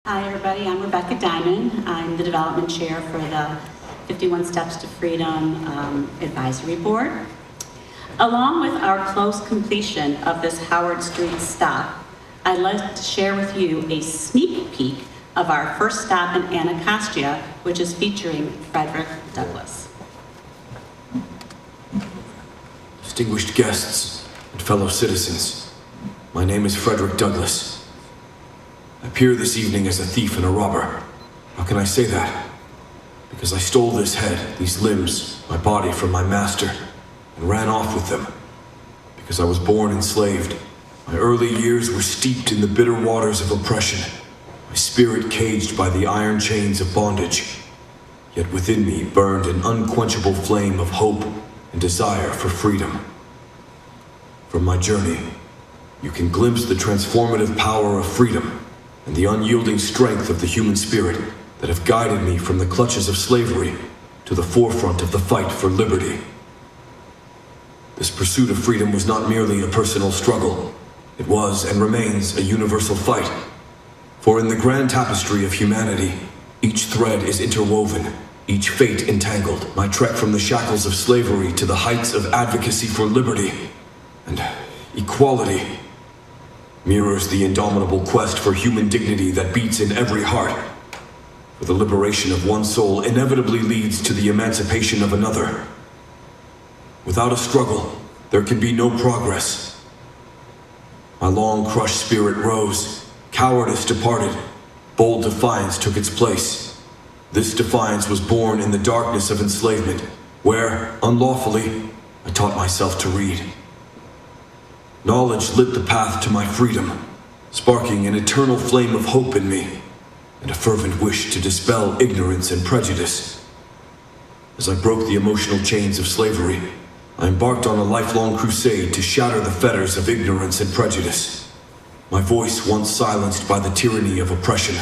Hi, everybody. I'm Rebecca Diamond. I'm the development chair for the 51 Steps to Freedom Advisory Board. Along with our close completion of this Howard Street stop, I'd like to share with you a sneak peek of our first stop in Anacostia, which is featuring Frederick Douglass. Distinguished guests and fellow citizens, my name is Frederick Douglass. I appear this evening as a thief and a robber. How can I say that? Because I stole this head, these limbs, my body from my master, and ran off with them. Because I was born enslaved. My early years were steeped in the bitter waters of oppression, my spirit caged by the iron chains of bondage. Yet within me burned an unquenchable flame of hope and desire for freedom. From my journey, you can glimpse the transformative power of freedom and the unyielding strength of the human spirit that have guided me from the clutches of slavery to the forefront of the fight for liberty. This pursuit of freedom was not merely a personal struggle. It was and remains a universal fight. For in the grand tapestry of humanity, each thread is interwoven, each fate entangled. My trek from the shackles of slavery to the heights of advocacy for liberty and equality mirrors the indomitable quest for human dignity that beats in every heart. For the liberation of one soul inevitably leads to the emancipation of another. Without a struggle, there can be no progress. My long crushed spirit rose, cowardice departed, bold defiance took its place. This defiance was born in the darkness of enslavement, where, unlawfully, I taught myself to read. Knowledge lit the path to my freedom, sparking an eternal flame of hope in me, and a fervent wish to dispel ignorance and prejudice. As I broke the emotional chains of slavery, I embarked on a lifelong crusade to shatter the fetters of ignorance and prejudice. My voice, once silenced by the tyranny of oppression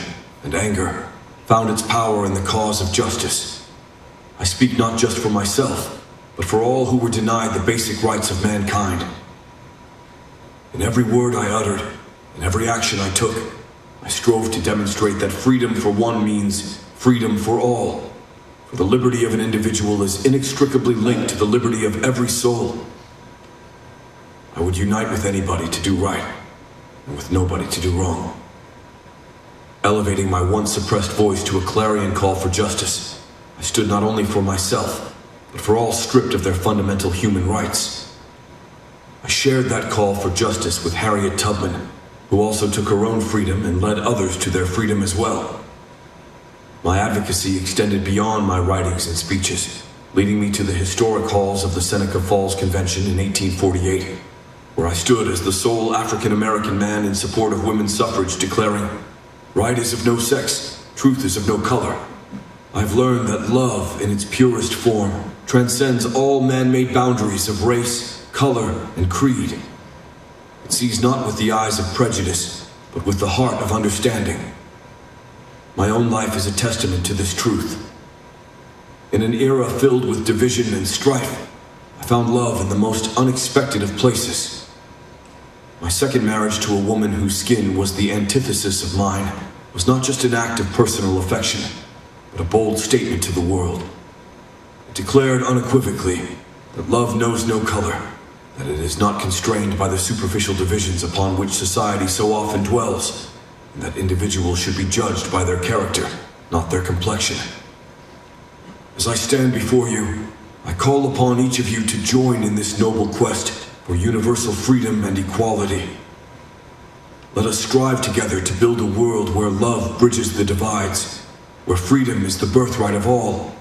and anger, found its power in the cause of justice. I speak not just for myself, but for all who were denied the basic rights of mankind. In every word I uttered, in every action I took, I strove to demonstrate that freedom for one means freedom for all. For the liberty of an individual is inextricably linked to the liberty of every soul. I would unite with anybody to do right, and with nobody to do wrong. Elevating my once suppressed voice to a clarion call for justice, I stood not only for myself, but for all stripped of their fundamental human rights. I shared that call for justice with Harriet Tubman, who also took her own freedom and led others to their freedom as well. My advocacy extended beyond my writings and speeches, leading me to the historic halls of the Seneca Falls Convention in 1848, where I stood as the sole African-American man in support of women's suffrage, declaring, "Right is of no sex, truth is of no color. I've learned that love in its purest form transcends all man-made boundaries of race, color, and creed. It sees not with the eyes of prejudice, but with the heart of understanding. My own life is a testament to this truth. In an era filled with division and strife, I found love in the most unexpected of places. My second marriage to a woman whose skin was the antithesis of mine was not just an act of personal affection, but a bold statement to the world. It declared unequivocally that love knows no color, that it is not constrained by the superficial divisions upon which society so often dwells, and that individuals should be judged by their character, not their complexion. As I stand before you, I call upon each of you to join in this noble quest for universal freedom and equality. Let us strive together to build a world where love bridges the divides, where freedom is the birthright of all,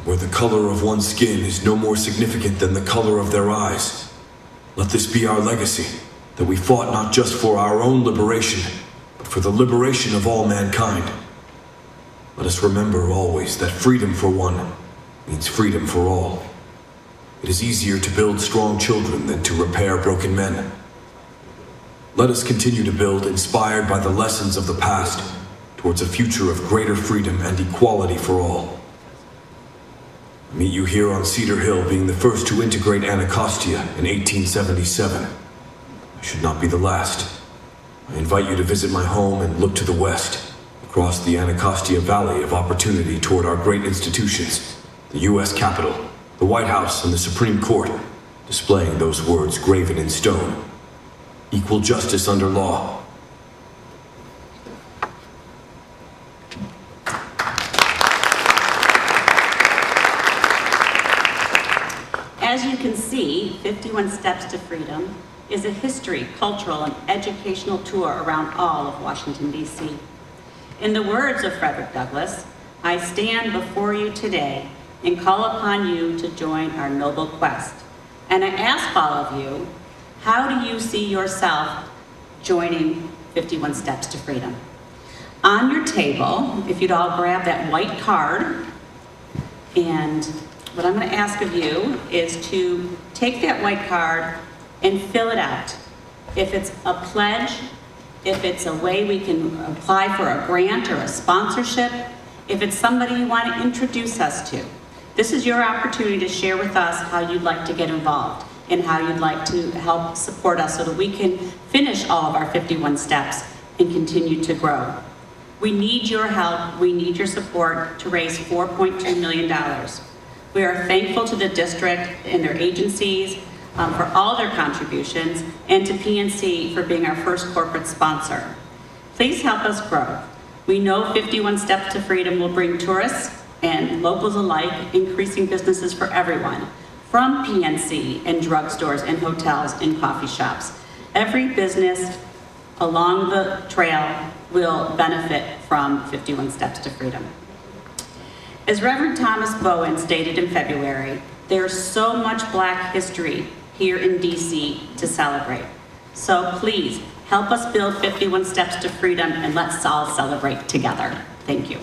where the color of one's skin is no more significant than the color of their eyes. Let this be our legacy, that we fought not just for our own liberation, but for the liberation of all mankind. Let us remember always that freedom for one means freedom for all. It is easier to build strong children than to repair broken men. Let us continue to build, inspired by the lessons of the past, towards a future of greater freedom and equality for all. I meet you here on Cedar Hill, being the first to integrate Anacostia in 1877. I should not be the last. I invite you to visit my home and look to the west, across across the Anacostia Valley of opportunity toward our great institutions, the U.S. Capitol, the White House, and the Supreme Court, displaying those words graven in stone. Equal justice under law. As you can see, 51 Steps to Freedom is a history, cultural, and educational tour around all of Washington, D.C. In the words of Frederick Douglass, I stand before you today and call upon you to join our noble quest. And I ask all of you, how do you see yourself joining 51 Steps to Freedom? On your table, if you'd all grab that white card, and what I'm going to ask of you is to take that white card and fill it out. If it's a pledge, if it's a way we can apply for a grant or a sponsorship, if it's somebody you want to introduce us to. This is your opportunity to share with us how you'd like to get involved and how you'd like to help support us so that we can finish all of our 51 steps and continue to grow. We need your help, we need your support to raise $4.2 million. We are thankful to the district and their agencies for all their contributions, and to PNC for being our first corporate sponsor. Please help us grow. We know 51 Steps to Freedom will bring tourists and locals alike, increasing businesses for everyone, from PNC and drugstores and hotels and coffee shops. Every business along the trail will benefit from 51 Steps to Freedom. As Reverend Thomas Bowen stated in February, there's so much Black history here in DC to celebrate. So please, help us build 51 Steps to Freedom, and let's all celebrate together. Thank you.